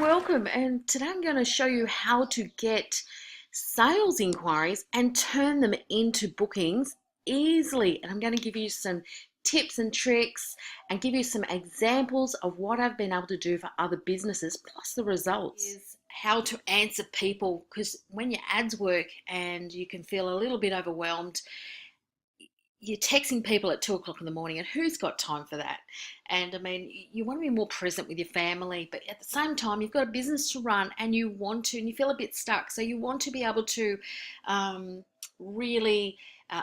Welcome. And today I'm going to show you how to get sales inquiries and turn them into bookings easily. And I'm going to give you some tips and tricks and give you some examples of what I've been able to do for other businesses, plus the results. Is how to answer people, because when your ads work and you can feel a little bit overwhelmed, you're texting people at 2 o'clock in the morning, and who's got time for that? And I mean, you want to be more present with your family, but at the same time, you've got a business to run and you want to, and you feel a bit stuck. So you want to be able to really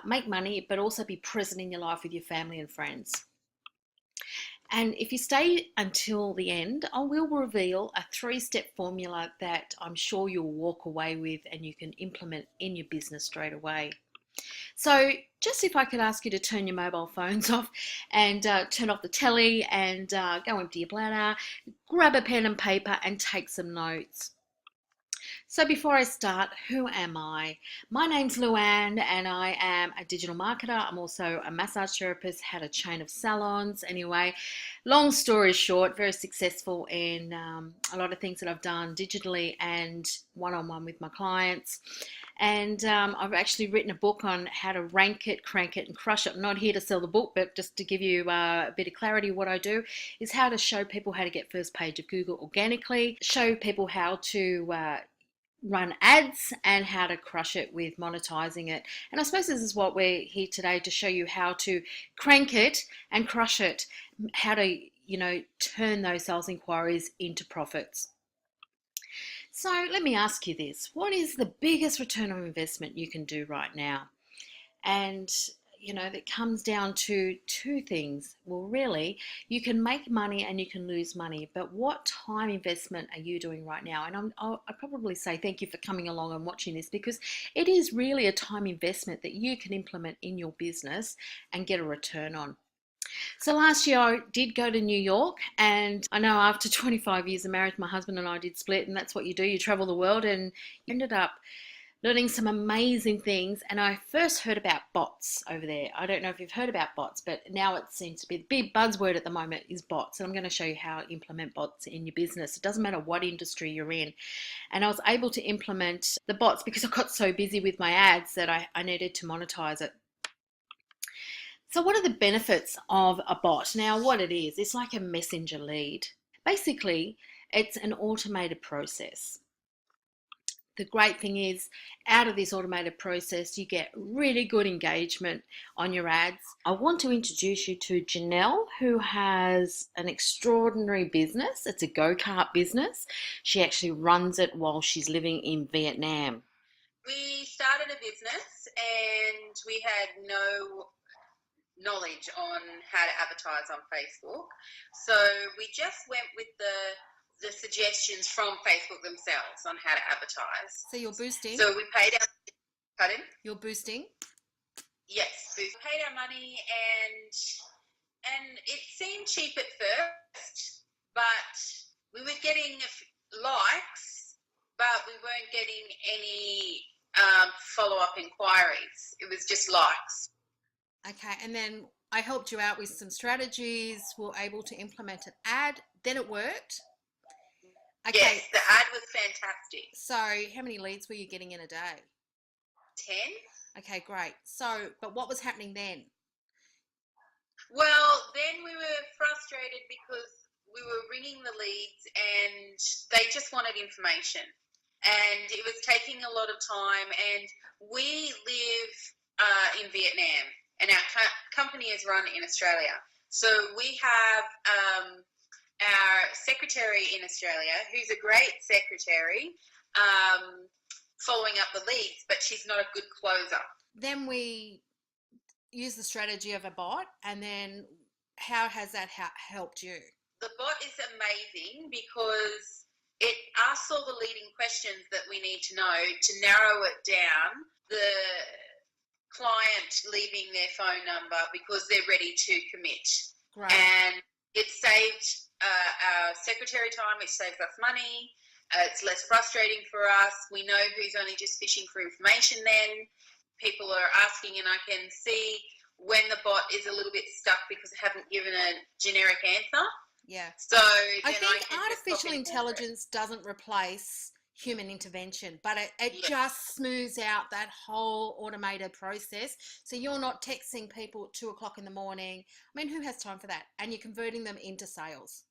make money, but also be present in your life with your family and friends. And if you stay until the end, I will reveal a 3-step formula that I'm sure you'll walk away with and you can implement in your business straight away. So just if I could ask you to turn your mobile phones off and turn off the telly and go empty your bladder, grab a pen and paper and take some notes. So before I start, who am I? My name's Luann and I am a digital marketer. I'm also a massage therapist, had a chain of salons. Anyway, long story short, very successful in a lot of things that I've done digitally and one-on-one with my clients. And I've actually written a book on how to rank it, crank it, and crush it. I'm not here to sell the book, but just to give you a bit of clarity, what I do is how to show people how to get first page of Google organically, show people how to run ads and how to crush it with monetizing it. And I suppose this is what we're here today to show you how to crank it and crush it, how to, turn those sales inquiries into profits. So let me ask you this. What is the biggest return on investment you can do right now? And that comes down to two things. Well, really, you can make money and you can lose money, but what time investment are you doing right now? And I'd probably say thank you for coming along and watching this, because it is really a time investment that you can implement in your business and get a return on. So last year I did go to New York, and I know after 25 years of marriage, my husband and I did split, and that's what you do. You travel the world, and you ended up learning some amazing things. And I first heard about bots over there. I don't know if you've heard about bots, but now it seems to be the big buzzword at the moment is bots. And I'm going to show you how to implement bots in your business. It doesn't matter what industry you're in. And I was able to implement the bots because I got so busy with my ads that I needed to monetize it. So what are the benefits of a bot? Now, what it is, it's like a messenger lead. Basically, it's an automated process. The great thing is, out of this automated process, you get really good engagement on your ads. I want to introduce you to Janelle, who has an extraordinary business. It's a go-kart business. She actually runs it while she's living in Vietnam. We started a business and we had no knowledge on how to advertise on Facebook. So we just went with the suggestions from Facebook themselves on how to advertise. So you're boosting? So we paid our... Pardon? You're boosting? Yes. We paid our money and it seemed cheap at first, but we were getting likes, but we weren't getting any follow-up inquiries. It was just likes. Okay, and then I helped you out with some strategies, were able to implement an ad, then it worked? Okay. Yes, the ad was fantastic. So how many leads were you getting in a day? 10. Okay, great. So, but what was happening then? Well, then we were frustrated because we were ringing the leads and they just wanted information. And it was taking a lot of time, and we live in Vietnam. And our company is run in Australia. So we have our secretary in Australia, who's a great secretary, following up the leads, but she's not a good closer. Then we use the strategy of a bot, and then how has that helped you? The bot is amazing because it asks all the leading questions that we need to know to narrow it down. The client leaving their phone number because they're ready to commit. Right. And it saved our secretary time, it saves us money, it's less frustrating for us. We know who's only just fishing for information then. People are asking, and I can see when the bot is a little bit stuck because it hasn't given a generic answer. Yeah. So I then I think can just pop artificial in and order it. intelligence doesn't replace human intervention, but it Yeah. just smooths out that whole automated process. So you're not texting people at 2 o'clock in the morning. I mean, who has time for that? And you're converting them into sales.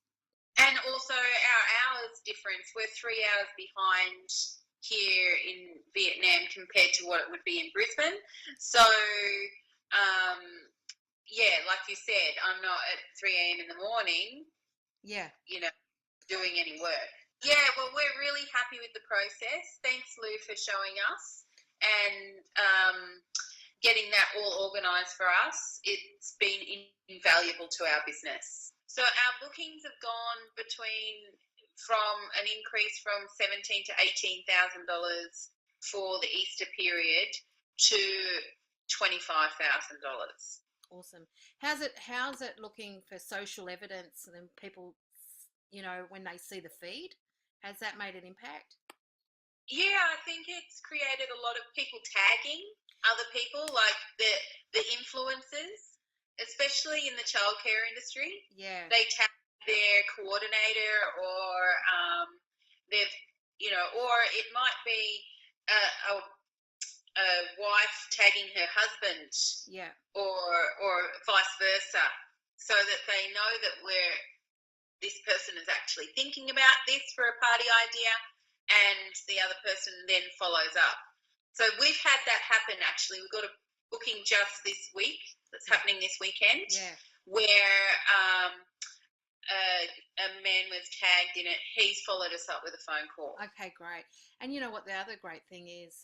And also our hours difference. We're 3 hours behind here in Vietnam compared to what it would be in Brisbane. So, um, yeah, like you said, I'm not at 3 a.m. in the morning, Yeah. you know, doing any work. Yeah, well, we're really happy with the process. Thanks, Lou, for showing us and getting that all organised for us. It's been invaluable to our business. So our bookings have gone from an increase from $17,000 to $18,000 for the Easter period to $25,000. Awesome. How's it looking for social evidence and then people, when they see the feed? Has that made an impact? Yeah, I think it's created a lot of people tagging other people, like the influencers, especially in the childcare industry. Yeah. They tag their coordinator, or they've, or it might be a, a wife tagging her husband, Yeah. or vice versa, so that they know that this person is actually thinking about this for a party idea, and the other person then follows up. So we've had that happen actually. We've got a booking just this week that's happening this weekend, Yeah. where a man was tagged in it. He's followed us up with a phone call. Okay, great. And you know what? The other great thing is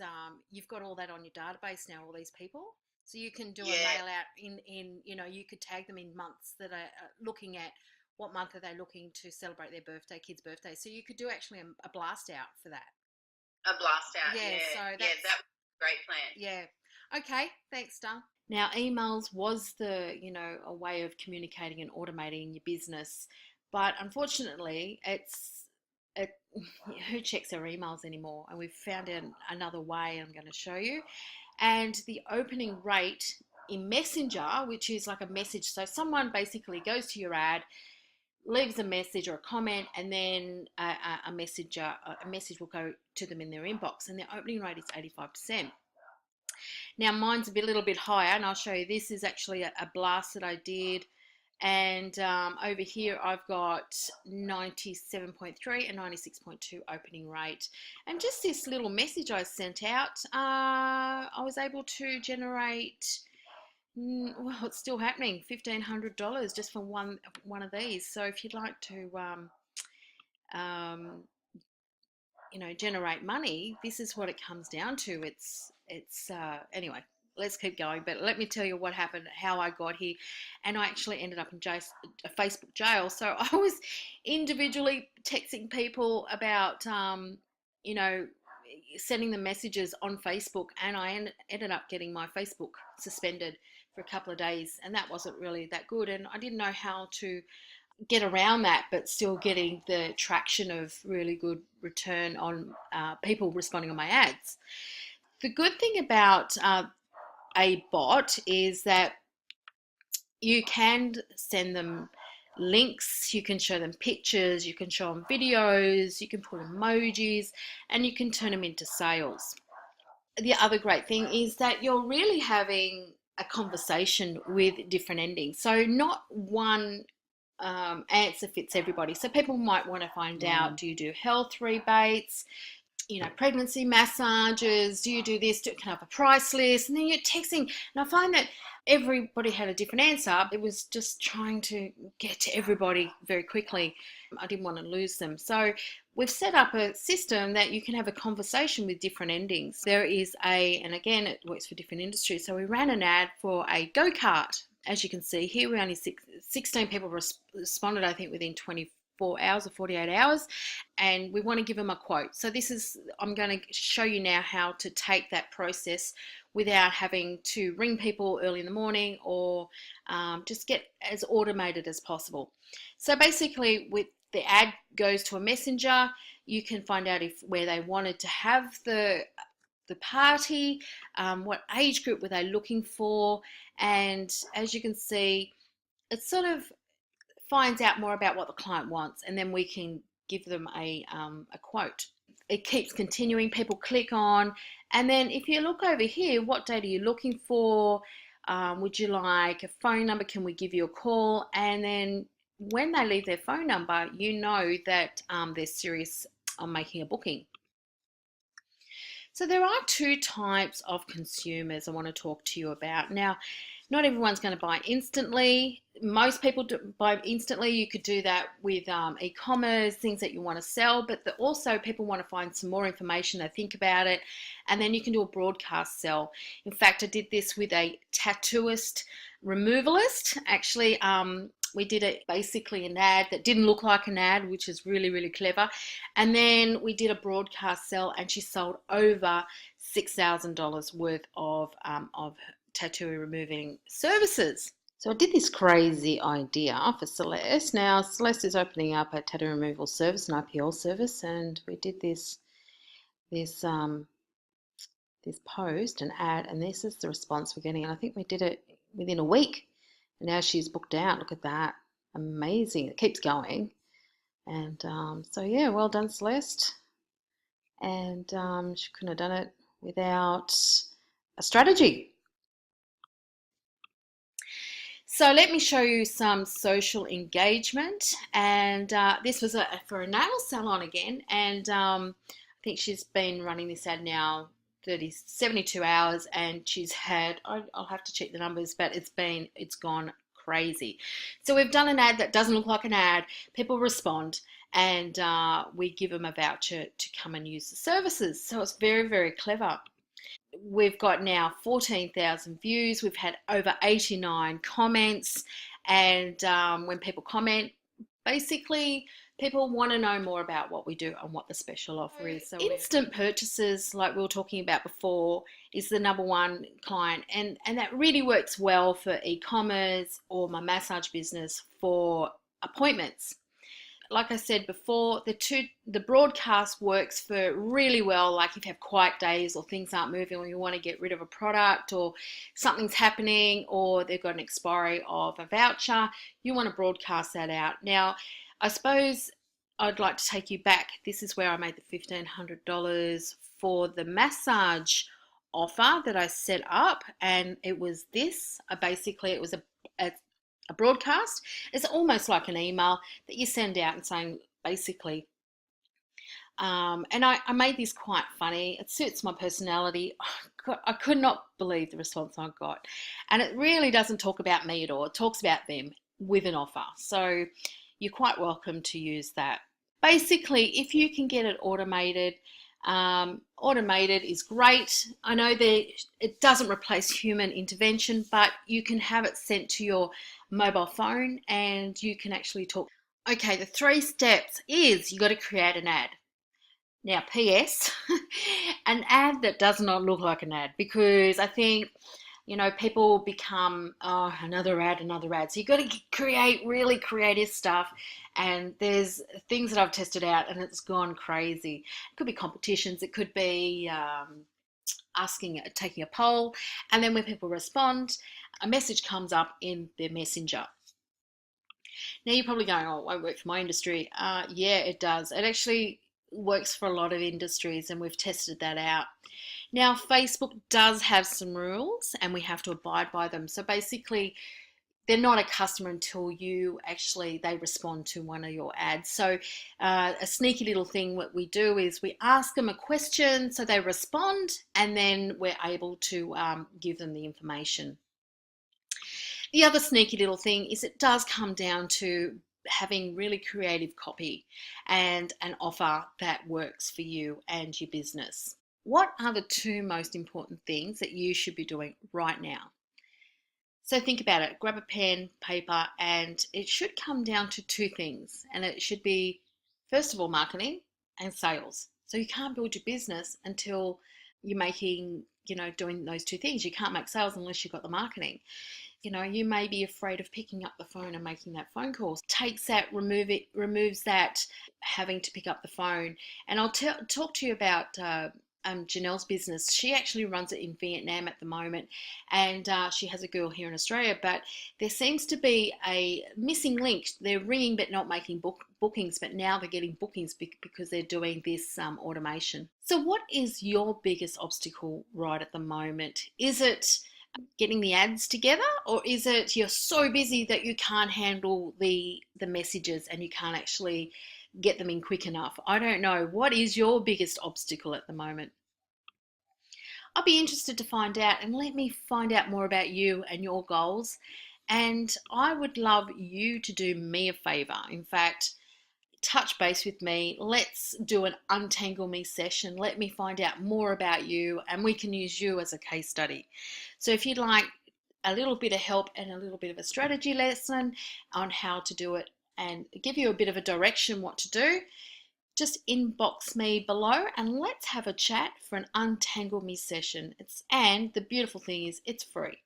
you've got all that on your database now, all these people. So you can do a Yeah, mail out you could tag them in months that are looking at what month are they looking to celebrate their birthday, kid's birthday. So you could do actually a blast out for that. a blast out. Yeah, Yeah, so yeah, that's, that was a great plan. yeah. Okay, thanks, Don. Now, emails was a way of communicating and automating your business, but unfortunately, it who checks their emails anymore? And we've found another way. I'm going to show you. And the opening rate in Messenger, which is like a message, so someone basically goes to your ad, leaves a message or a comment, and then a message will go to them in their inbox, and their opening rate is 85%. Now mine's a little bit higher, and I'll show you. This is actually a blast that I did, and over here I've got 97.3 and 96.2 opening rate. And just this little message I sent out, I was able to generate. Well, it's still happening. $1,500 just for one of these. So if you'd like to um, generate money, this is what it comes down to. It's anyway, let's keep going, but let me tell you what happened, how I got here. And I actually ended up in a Facebook jail. So I was individually texting people about you know sending them messages on Facebook, and I ended up getting my Facebook suspended for a couple of days, and that wasn't really that good, and I didn't know how to get around that, but still getting the traction of really good return on people responding on my ads. The good thing about a bot is that you can send them links, you can show them pictures, you can show them videos, you can put emojis, and you can turn them into sales. The other great thing is that you're really having a conversation with different endings. So not one answer fits everybody. So people might want to find out, do you do health rebates? Pregnancy massages, do you do this? Can I have a price list? And then you're texting. And I find that everybody had a different answer. It was just trying to get to everybody very quickly. I didn't want to lose them. So we've set up a system that you can have a conversation with different endings. There is and again, it works for different industries. So we ran an ad for a go-kart. As you can see here, we only 16 people responded, I think, within 24 hours or 48 hours. And we want to give them a quote. So I'm going to show you now how to take that process without having to ring people early in the morning, or just get as automated as possible. So basically, with the ad goes to a messenger, you can find out where they wanted to have the party, what age group were they looking for, and as you can see, it's sort of finds out more about what the client wants, and then we can give them a quote. It keeps continuing, people click on, and then if you look over here, what data are you looking for? Would you like a phone number? Can we give you a call? And then when they leave their phone number, you know that they're serious on making a booking. So there are two types of consumers I want to talk to you about. Now, not everyone's going to buy instantly. Most people buy instantly. You could do that with e-commerce, things that you want to sell, but also people want to find some more information. They think about it, and then you can do a broadcast sell. In fact, I did this with a tattooist removalist. Actually, we did it basically an ad that didn't look like an ad, which is really, really clever. And then we did a broadcast sell, and she sold over $6,000 worth of tattoo removing services. So I did this crazy idea for Celeste. Now Celeste is opening up a tattoo removal service, an IPL service, and we did this this post, an ad, and this is the response we're getting. And I think we did it within a week. And now she's booked out. Look at that. Amazing. It keeps going. And so, yeah, well done, Celeste. And she couldn't have done it without a strategy. So let me show you some social engagement. And this was for a nail salon again. And I think she's been running this ad now 72 hours, and she's had, I'll have to check the numbers, but it's gone crazy. So we've done an ad that doesn't look like an ad. People respond, and we give them a voucher to come and use the services. So it's very, very clever. We've got now 14,000 views. We've had over 89 comments, and when people comment, basically people want to know more about what we do and what the special offer is. So instant purchases, like we were talking about before, is the number one client, and that really works well for e-commerce or my massage business for appointments. Like I said before, the broadcast works for really well, like if you have quiet days or things aren't moving, or you want to get rid of a product, or something's happening, or they've got an expiry of a voucher, you want to broadcast that out. Now, I suppose I'd like to take you back. This is where I made the $1,500 for the massage offer that I set up, and it was this. Basically, it was a broadcast. It's almost like an email that you send out and saying basically, and I made this quite funny. It suits my personality. I could not believe the response I got. And it really doesn't talk about me at all. It talks about them with an offer. So you're quite welcome to use that. Basically, if you can get it automated, automated is great. I know that it doesn't replace human intervention, but you can have it sent to your mobile phone, and you can actually talk. Okay, the 3 steps is you got to create an ad. Now, PS, an ad that does not look like an ad, because I think, people become, oh, another ad, another ad. So you've got to create really creative stuff. And there's things that I've tested out, and it's gone crazy. It could be competitions. It could be taking a poll. And then when people respond, a message comes up in their messenger. Now you're probably going, oh, it won't work for my industry. Yeah, it does. It actually works for a lot of industries, and we've tested that out. Now, Facebook does have some rules, and we have to abide by them. So basically, they're not a customer until they respond to one of your ads. So a sneaky little thing what we do is we ask them a question, so they respond, and then we're able to give them the information. The other sneaky little thing is it does come down to having really creative copy and an offer that works for you and your business. What are the 2 most important things that you should be doing right now? So think about it. Grab a pen, paper, and it should come down to 2 things. And it should be, first of all, marketing and sales. So you can't build your business until you're doing those 2 things. You can't make sales unless you've got the marketing. You may be afraid of picking up the phone and making that phone call. Removes that having to pick up the phone. And I'll talk to you about Janelle's business. She actually runs it in Vietnam at the moment, and she has a girl here in Australia. But there seems to be a missing link. They're ringing but not making bookings, but now they're getting bookings because they're doing this automation. So, what is your biggest obstacle right at the moment? Is it getting the ads together, or is it you're so busy that you can't handle the messages and you can't actually get them in quick enough? I don't know. What is your biggest obstacle at the moment? I'll be interested to find out, and let me find out more about you and your goals. And I would love you to do me a favor. In fact, touch base with me. Let's do an untangle me session. Let me find out more about you, and we can use you as a case study. So if you'd like a little bit of help and a little bit of a strategy lesson on how to do it and give you a bit of a direction what to do, just inbox me below and let's have a chat for an untangle me session. And the beautiful thing is it's free.